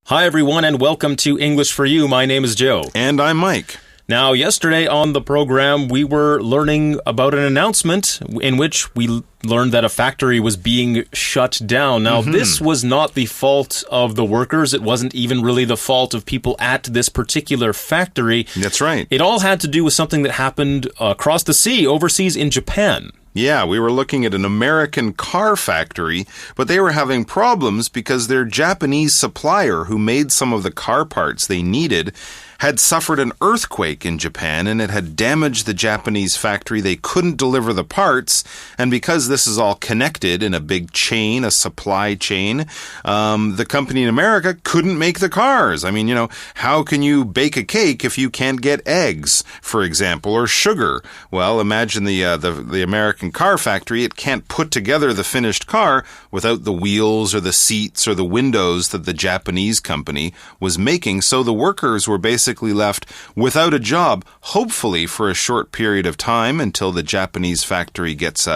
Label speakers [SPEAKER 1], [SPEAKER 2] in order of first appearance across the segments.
[SPEAKER 1] Hi, everyone, and welcome to English for You. My name is Joe.
[SPEAKER 2] And I'm Mike.
[SPEAKER 1] Now, yesterday on the program, we were learning about an announcement in which we learned that a factory was being shut down. Now, this was not the fault of the workers. It wasn't even really the fault of people at this particular factory.
[SPEAKER 2] That's right.
[SPEAKER 1] It all had to do with something that happened across the sea, overseas in Japan.
[SPEAKER 2] Yeah, we were looking at an American car factory, but they were having problems because their Japanese supplier who made some of the car parts they needed had suffered an earthquake in Japan, and it had damaged the Japanese factory. They couldn't deliver the parts, and because this is all connected in a big chain, a supply chain, the company in America couldn't make the cars. I mean, how can you bake a cake if you can't get eggs, for example, or sugar? Well, imagine the American car factory. It can't put together the finished car without the wheels or the seats or the windows that the Japanese company was making, so the workers were basically left without a job, hopefully for a short period of time until the Japanese factory gets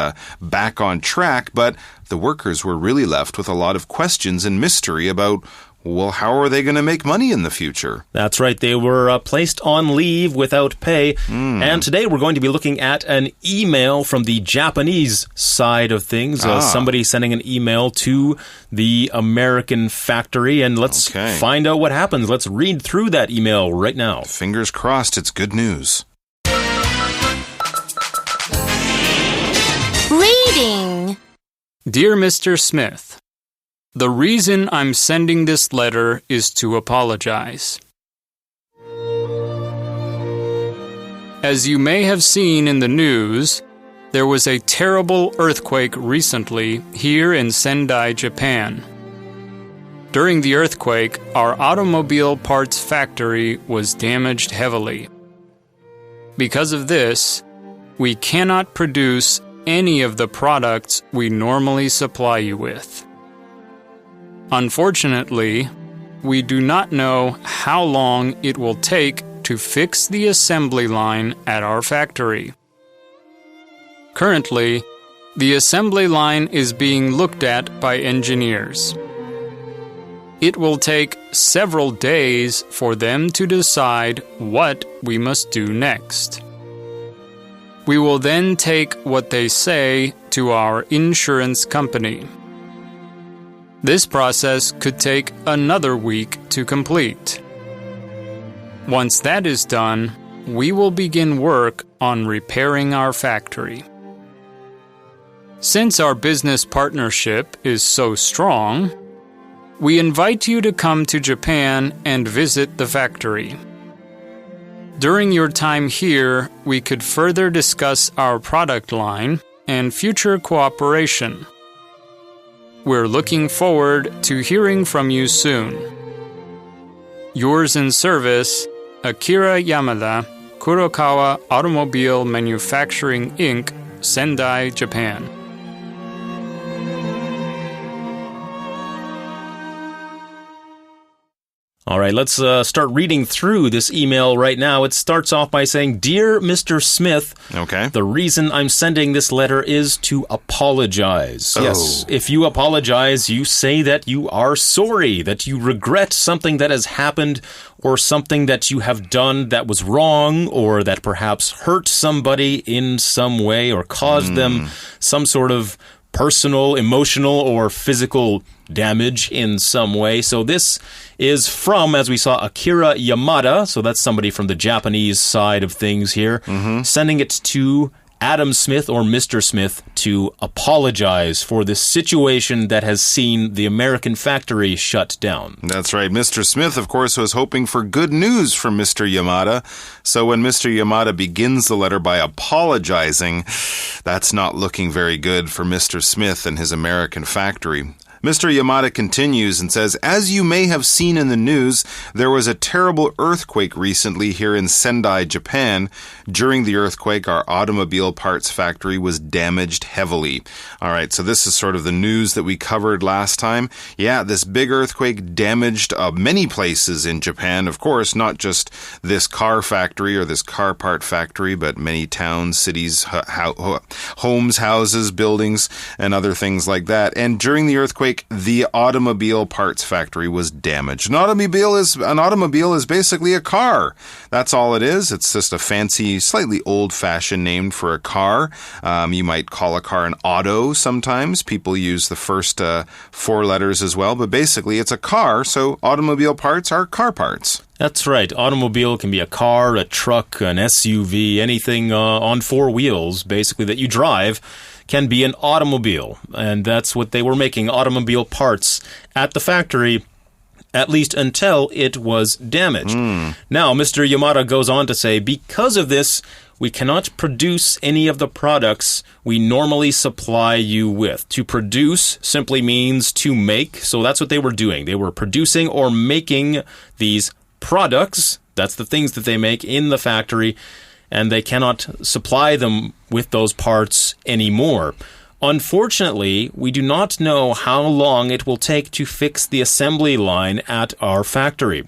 [SPEAKER 2] back on track. But the workers were really left with a lot of questions and mystery about, well, how are they going to make money in the future?
[SPEAKER 1] That's right. They were placed on leave without pay. And today we're going to be looking at an email from the Japanese side of things. Somebody sending an email to the American factory. And let's find out what happens. Let's read through that email right now.
[SPEAKER 2] Fingers crossed it's good news.
[SPEAKER 3] Reading.
[SPEAKER 4] Dear Mr. Smith, the reason I'm sending this letter is to apologize. As you may have seen in the news, there was a terrible earthquake recently here in Sendai, Japan. During the earthquake, our automobile parts factory was damaged heavily. Because of this, we cannot produce any of the products we normally supply you with. Unfortunately, we do not know how long it will take to fix the assembly line at our factory. Currently, the assembly line is being looked at by engineers. It will take several days for them to decide what we must do next. We will then take what they say to our insurance company. This process could take another week to complete. Once that is done, we will begin work on repairing our factory. Since our business partnership is so strong, we invite you to come to Japan and visit the factory. During your time here, we could further discuss our product line and future cooperation. We're looking forward to hearing from you soon. Yours in service, Akira Yamada, Kurokawa Automobile Manufacturing Inc., Sendai, Japan.
[SPEAKER 1] All right, let's start reading through this email right now. It starts off by saying, Dear Mr. Smith, the reason I'm sending this letter is to apologize. Yes, if you apologize, you say that you are sorry, that you regret something that has happened or something that you have done that was wrong or that perhaps hurt somebody in some way or caused them some sort of personal, emotional, or physical damage in some way. So this is from, as we saw, Akira Yamada. So that's somebody from the Japanese side of things here, sending it to Adam Smith or Mr. Smith to apologize for this situation that has seen the American factory shut down.
[SPEAKER 2] That's right. Mr. Smith, of course, was hoping for good news from Mr. Yamada. So when Mr. Yamada begins the letter by apologizing, that's not looking very good for Mr. Smith and his American factory. Mr. Yamada continues and says, as you may have seen in the news, there was a terrible earthquake recently here in Sendai, Japan. During the earthquake, our automobile parts factory was damaged heavily. All right, so this is sort of the news that we covered last time. Yeah, this big earthquake damaged many places in Japan. Of course, not just this car factory or this car part factory, but many towns, cities, homes, houses, buildings, and other things like that. And during the earthquake, earthquake, the automobile parts factory was damaged. An automobile is basically a car. That's all it is. It's just a fancy, slightly old-fashioned name for a car. You might call a car an auto sometimes. People use the first 4 letters as well, but basically it's a car, so automobile parts are car parts.
[SPEAKER 1] That's right. Automobile can be a car, a truck, an SUV, anything on 4 wheels, basically, that you drive can be an automobile. And that's what they were making, automobile parts at the factory, at least until it was damaged. Now, Mr. Yamada goes on to say, because of this, we cannot produce any of the products we normally supply you with. To produce simply means to make, so that's what they were doing. They were producing or making these products, that's the things that they make in the factory, and they cannot supply them with those parts anymore. Unfortunately, we do not know how long it will take to fix the assembly line at our factory.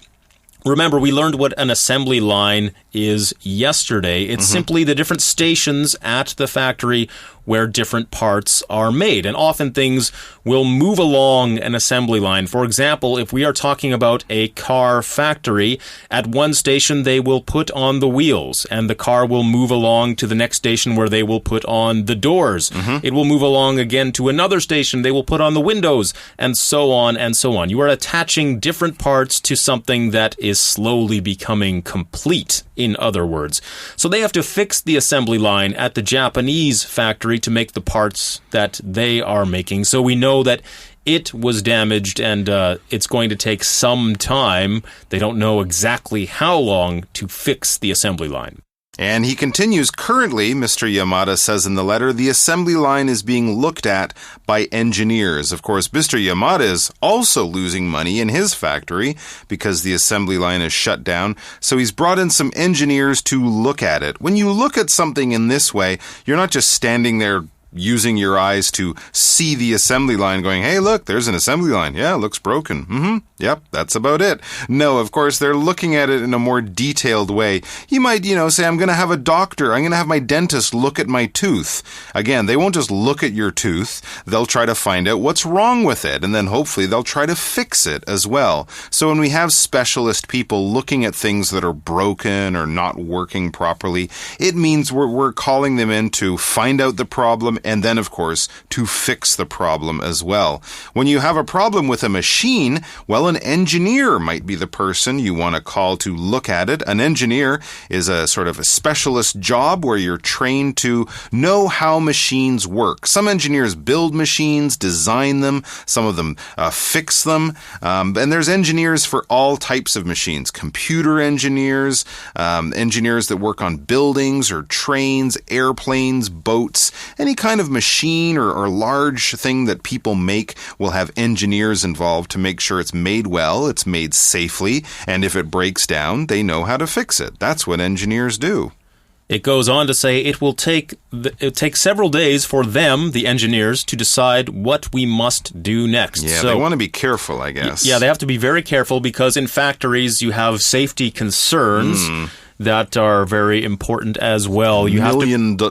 [SPEAKER 1] Remember, we learned what an assembly line is yesterday. It's simply the different stations at the factory where different parts are made. And often things will move along an assembly line. For example, if we are talking about a car factory, at one station they will put on the wheels, and the car will move along to the next station where they will put on the doors. It will move along again to another station. They will put on the windows, and so on and so on. You are attaching different parts to something that is slowly becoming complete, in other words. So they have to fix the assembly line at the Japanese factory to make the parts that they are making. So we know that it was damaged, and it's going to take some time. They don't know exactly how long to fix the assembly line.
[SPEAKER 2] And he continues, currently, Mr. Yamada says in the letter, the assembly line is being looked at by engineers. Of course, Mr. Yamada is also losing money in his factory because the assembly line is shut down. So he's brought in some engineers to look at it. When you look at something in this way, you're not just standing there using your eyes to see the assembly line going, hey, look, there's an assembly line. Yeah, it looks broken. Yep, that's about it. No, of course, they're looking at it in a more detailed way. You might, say, I'm going to have a doctor, I'm going to have my dentist look at my tooth. Again, they won't just look at your tooth. They'll try to find out what's wrong with it, and then hopefully they'll try to fix it as well. So when we have specialist people looking at things that are broken or not working properly, it means we're calling them in to find out the problem and then, of course, to fix the problem as well. When you have a problem with a machine, well, an engineer might be the person you want to call to look at it. An engineer is a sort of a specialist job where you're trained to know how machines work. Some engineers build machines, design them. Some of them fix them. And there's engineers for all types of machines. Computer engineers, engineers that work on buildings or trains, airplanes, boats, any kind of machine or large thing that people make will have engineers involved to make sure it's made well, it's made safely, and if it breaks down, they know how to fix it. That's what engineers do.
[SPEAKER 1] It goes on to say it will take several days for them, the engineers, to decide what we must do next.
[SPEAKER 2] Yeah, they want to be careful, I guess.
[SPEAKER 1] Yeah, they have to be very careful because in factories you have safety concerns that are very important as well. You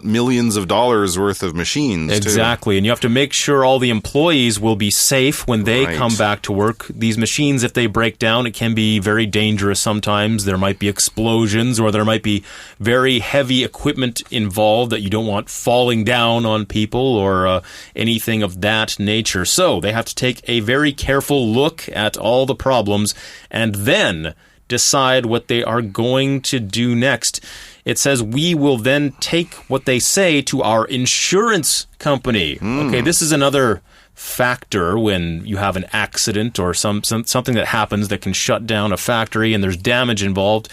[SPEAKER 2] millions of dollars worth of machines,
[SPEAKER 1] exactly,
[SPEAKER 2] too.
[SPEAKER 1] And you have to make sure all the employees will be safe when they come back to work. These machines, if they break down, it can be very dangerous sometimes. There might be explosions or there might be very heavy equipment involved that you don't want falling down on people or anything of that nature. So they have to take a very careful look at all the problems and then decide what they are going to do next. It says we will then take what they say to our insurance company. Okay, this is another factor when you have an accident or something that happens that can shut down a factory and there's damage involved.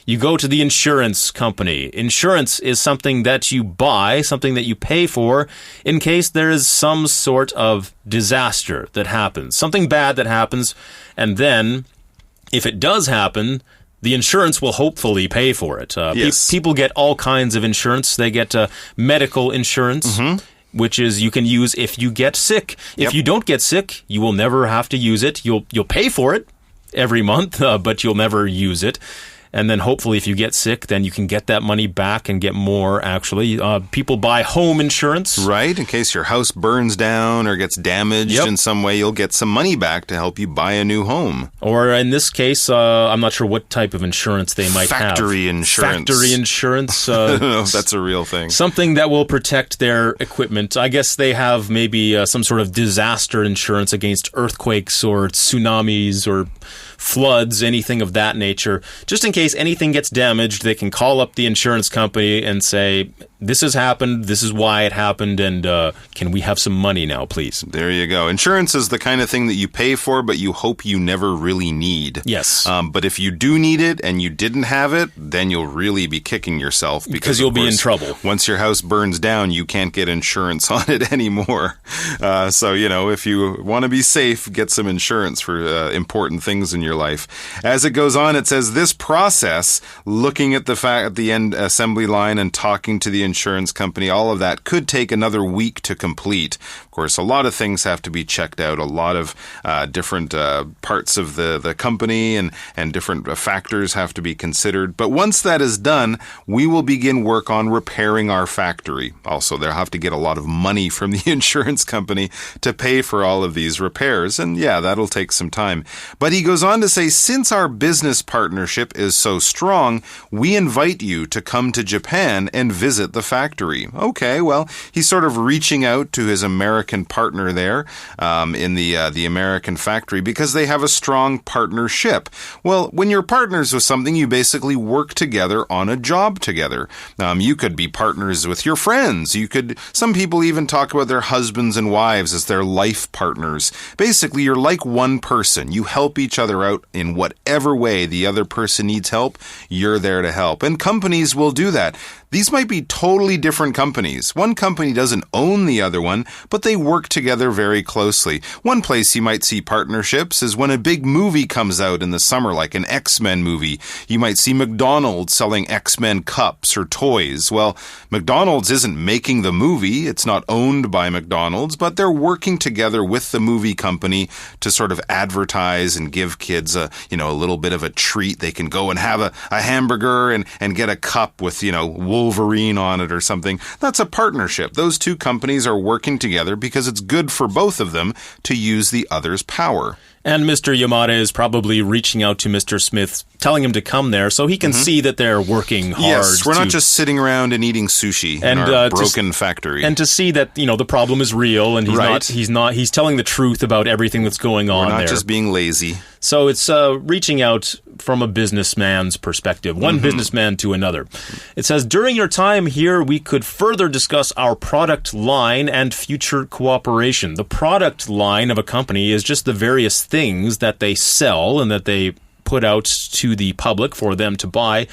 [SPEAKER 1] You go to the insurance company. Insurance is something that you buy, something that you pay for in case there is some sort of disaster that happens, something bad that happens, and then if it does happen, the insurance will hopefully pay for it. People get all kinds of insurance. They get medical insurance, which is you can use if you get sick. If you don't get sick, you will never have to use it. You'll pay for it every month, but you'll never use it. And then hopefully if you get sick, then you can get that money back and get more, actually. People buy home insurance.
[SPEAKER 2] Right, in case your house burns down or gets damaged in some way, you'll get some money back to help you buy a new home.
[SPEAKER 1] Or in this case, I'm not sure what type of insurance they might have.
[SPEAKER 2] Factory insurance.
[SPEAKER 1] Factory insurance.
[SPEAKER 2] I don't know if that's a real thing.
[SPEAKER 1] Something that will protect their equipment. I guess they have maybe some sort of disaster insurance against earthquakes or tsunamis or floods, anything of that nature. Just in case anything gets damaged, they can call up the insurance company and say, this has happened, this is why it happened, and can we have some money now, please?
[SPEAKER 2] There you go. Insurance is the kind of thing that you pay for, but you hope you never really need.
[SPEAKER 1] Yes.
[SPEAKER 2] But if you do need it and you didn't have it, then you'll really be kicking yourself.
[SPEAKER 1] Because you'll be in trouble.
[SPEAKER 2] Once your house burns down, you can't get insurance on it anymore. So, if you want to be safe, get some insurance for important things in your life. As it goes on, it says this process, looking at the end assembly line and talking to the insurance company, all of that could take another week to complete. Of course, a lot of things have to be checked out, a lot of different parts of the company and different factors have to be considered. But once that is done, we will begin work on repairing our factory. Also, they'll have to get a lot of money from the insurance company to pay for all of these repairs. And yeah, that'll take some time. But he goes on to say, since our business partnership is so strong, we invite you to come to Japan and visit the factory. Okay, well, he's sort of reaching out to his American partner there in the American factory because they have a strong partnership. Well, when you're partners with something, you basically work together on a job together. You could be partners with your friends. Some people even talk about their husbands and wives as their life partners. Basically, you're like one person. You help each other out in whatever way the other person needs help. You're there to help. And companies will do that. These might be totally different companies. One company doesn't own the other one, but they work together very closely. One place you might see partnerships is when a big movie comes out in the summer, like an X-Men movie. You might see McDonald's selling X-Men cups or toys. Well, McDonald's isn't making the movie. It's not owned by McDonald's, but they're working together with the movie company to sort of advertise and give kids a little bit of a treat. They can go and have a hamburger and get a cup with, Wolverine on it or something. That's a partnership. Those two companies are working together because it's good for both of them to use the other's power.
[SPEAKER 1] And Mr. Yamada is probably reaching out to Mr. Smith, telling him to come there so he can see that they're working hard.
[SPEAKER 2] Yes, we're not just sitting around and eating sushi in our broken factory.
[SPEAKER 1] And to see that, the problem is real and he's telling the truth about everything that's going on there.
[SPEAKER 2] We're not just being lazy.
[SPEAKER 1] So it's reaching out from a businessman's perspective, one businessman to another. It says, during your time here, we could further discuss our product line and future cooperation. The product line of a company is just the various things that they sell and that they put out to the public for them to buy.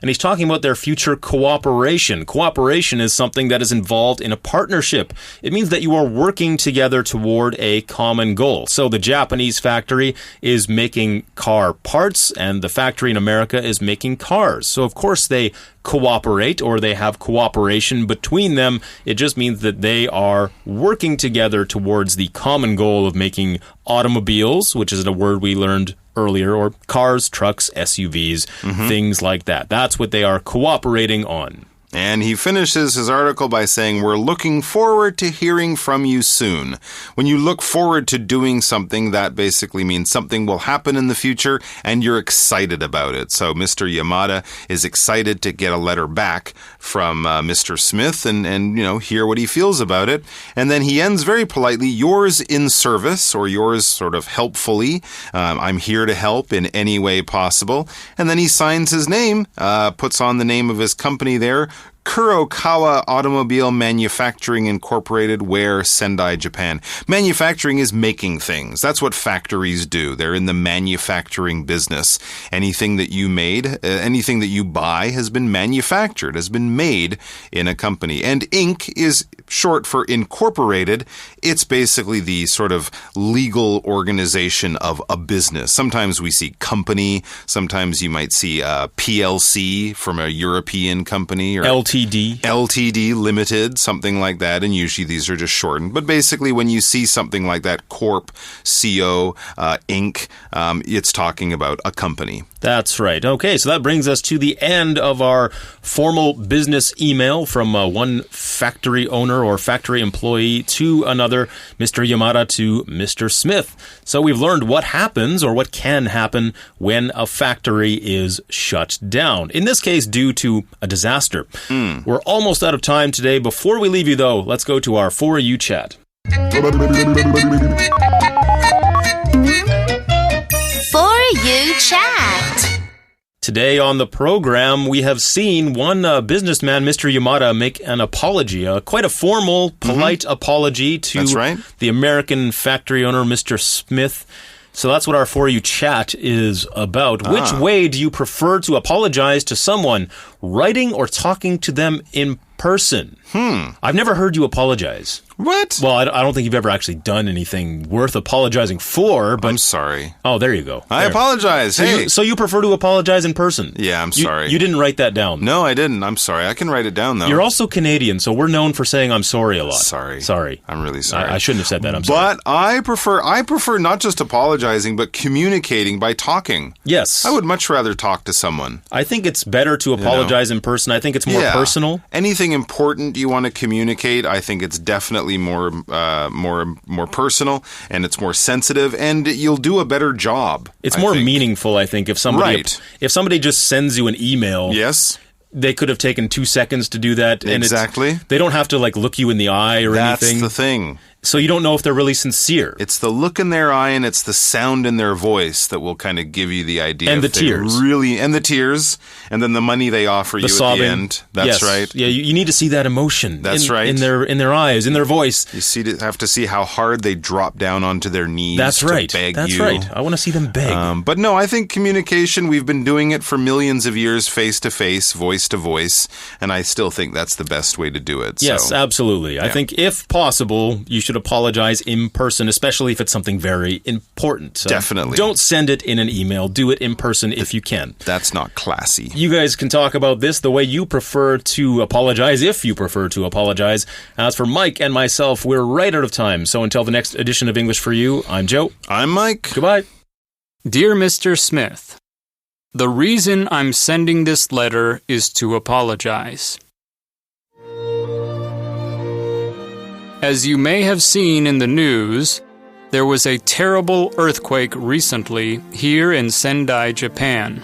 [SPEAKER 1] And he's talking about their future cooperation. Cooperation is something that is involved in a partnership. It means that you are working together toward a common goal. So the Japanese factory is making car parts, and the factory in America is making cars. So, of course, they cooperate, or they have cooperation between them. It just means that they are working together towards the common goal of making automobiles, which is a word we learned earlier, or cars, trucks, SUVs, things like that. That's what they are cooperating on.
[SPEAKER 2] And he finishes his article by saying, we're looking forward to hearing from you soon. When you look forward to doing something, that basically means something will happen in the future and you're excited about it. So Mr. Yamada is excited to get a letter back from Mr. Smith and hear what he feels about it. And then he ends very politely, yours in service, or yours sort of helpfully. I'm here to help in any way possible. And then he signs his name, puts on the name of his company there, Kurokawa Automobile Manufacturing Incorporated, Ware, Sendai, Japan. Manufacturing is making things. That's what factories do. They're in the manufacturing business. Anything that you made, anything that you buy has been manufactured, has been made in a company. And Inc. is short for incorporated. It's basically the sort of legal organization of a business. Sometimes we see company. Sometimes you might see PLC from a European company. Or
[SPEAKER 1] LTD. LTD.
[SPEAKER 2] LTD, limited, something like that. And usually these are just shortened. But basically, when you see something like that, Corp, CO, Inc., it's talking about a company.
[SPEAKER 1] That's right. Okay, so that brings us to the end of our formal business email from one factory owner or factory employee to another, Mr. Yamada to Mr. Smith. So we've learned what happens or what can happen when a factory is shut down. In this case, due to a disaster. We're almost out of time today. Before we leave you, though, let's go to our For You chat.
[SPEAKER 3] For You chat.
[SPEAKER 1] Today on the program, we have seen one businessman, Mr. Yamada, make an apology, quite a formal, polite apology to the American factory owner, Mr. Smith. So that's what our For You chat is about. Which way do you prefer to apologize to someone, writing or talking to them in person? I've never heard you apologize.
[SPEAKER 2] What?
[SPEAKER 1] Well, I don't think you've ever actually done anything worth apologizing for, but...
[SPEAKER 2] I'm sorry.
[SPEAKER 1] Oh, there you go.
[SPEAKER 2] I apologize.
[SPEAKER 1] So you prefer to apologize in person?
[SPEAKER 2] Yeah, I'm sorry.
[SPEAKER 1] You didn't write that down?
[SPEAKER 2] No, I didn't. I'm sorry. I can write it down, though.
[SPEAKER 1] You're also Canadian, so we're known for saying I'm sorry a lot.
[SPEAKER 2] Sorry. I'm really sorry.
[SPEAKER 1] I shouldn't have said that. I'm sorry.
[SPEAKER 2] But I prefer not just apologizing, but communicating by talking.
[SPEAKER 1] Yes.
[SPEAKER 2] I would much rather talk to someone.
[SPEAKER 1] I think it's better to apologize in person. I think it's more personal.
[SPEAKER 2] Anything important you want to communicate, I think it's definitely more personal, and it's more sensitive, and you'll do a better job.
[SPEAKER 1] It's more meaningful, I think, if somebody just sends you an email.
[SPEAKER 2] Yes.
[SPEAKER 1] They could have taken 2 seconds to do that. And
[SPEAKER 2] exactly.
[SPEAKER 1] They don't have to look you in the eye or anything.
[SPEAKER 2] That's the thing.
[SPEAKER 1] So you don't know if they're really sincere.
[SPEAKER 2] It's the look in their eye and it's the sound in their voice that will kind of give you the idea.
[SPEAKER 1] And the tears.
[SPEAKER 2] And the tears. And then the money they offer you
[SPEAKER 1] sobbing.
[SPEAKER 2] At the end. That's right.
[SPEAKER 1] Yeah, you need to see that emotion.
[SPEAKER 2] That's right.
[SPEAKER 1] In their eyes, in their voice.
[SPEAKER 2] You have to see how hard they drop down onto their knees to beg you.
[SPEAKER 1] That's right. I want to see them beg.
[SPEAKER 2] But no, I think communication, we've been doing it for millions of years, face-to-face, voice-to-voice, and I still think that's the best way to do it.
[SPEAKER 1] Yes, absolutely. Yeah. I think if possible, you should apologize in person, especially if it's something very important.
[SPEAKER 2] Definitely.
[SPEAKER 1] Don't send it in an email. Do it in person if you can.
[SPEAKER 2] That's not classy.
[SPEAKER 1] You guys can talk about this the way you prefer to apologize, if you prefer to apologize. As for Mike and myself, we're right out of time. So until the next edition of English for You, I'm Joe.
[SPEAKER 2] I'm Mike.
[SPEAKER 1] Goodbye.
[SPEAKER 4] Dear Mr. Smith, the reason I'm sending this letter is to apologize. As you may have seen in the news, there was a terrible earthquake recently here in Sendai, Japan.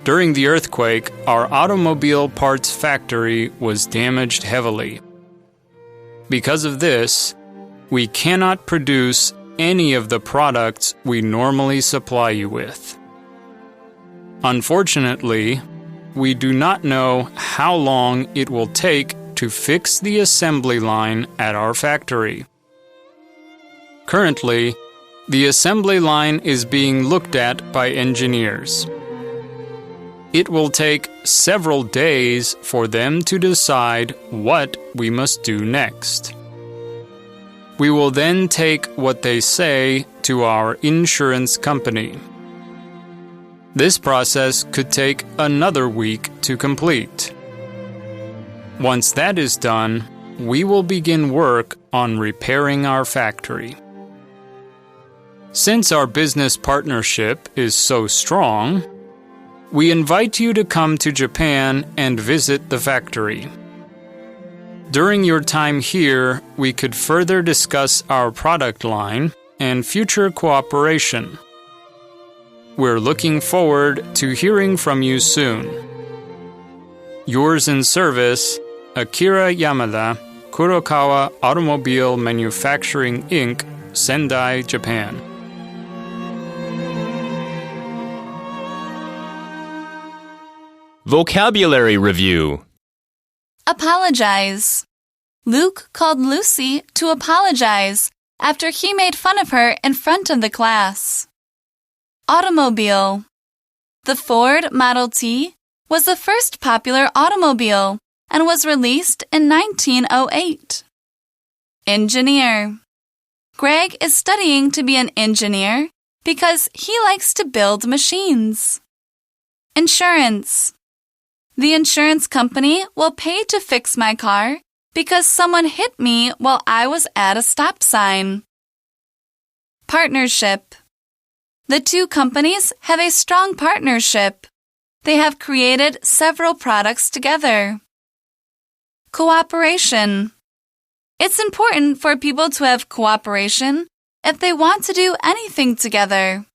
[SPEAKER 4] During the earthquake, our automobile parts factory was damaged heavily. Because of this, we cannot produce any of the products we normally supply you with. Unfortunately, we do not know how long it will take to fix the assembly line at our factory. Currently, the assembly line is being looked at by engineers. It will take several days for them to decide what we must do next. We will then take what they say to our insurance company. This process could take another week to complete. Once that is done, we will begin work on repairing our factory. Since our business partnership is so strong, we invite you to come to Japan and visit the factory. During your time here, we could further discuss our product line and future cooperation. We're looking forward to hearing from you soon. Yours in service, Akira Yamada, Kurokawa Automobile Manufacturing Inc., Sendai, Japan.
[SPEAKER 1] Vocabulary Review.
[SPEAKER 3] Apologize. Luke called Lucy to apologize after he made fun of her in front of the class. Automobile. The Ford Model T was the first popular automobile and was released in 1908. Engineer. Greg is studying to be an engineer because he likes to build machines. Insurance. The insurance company will pay to fix my car because someone hit me while I was at a stop sign. Partnership. The two companies have a strong partnership. They have created several products together. Cooperation. It's important for people to have cooperation if they want to do anything together.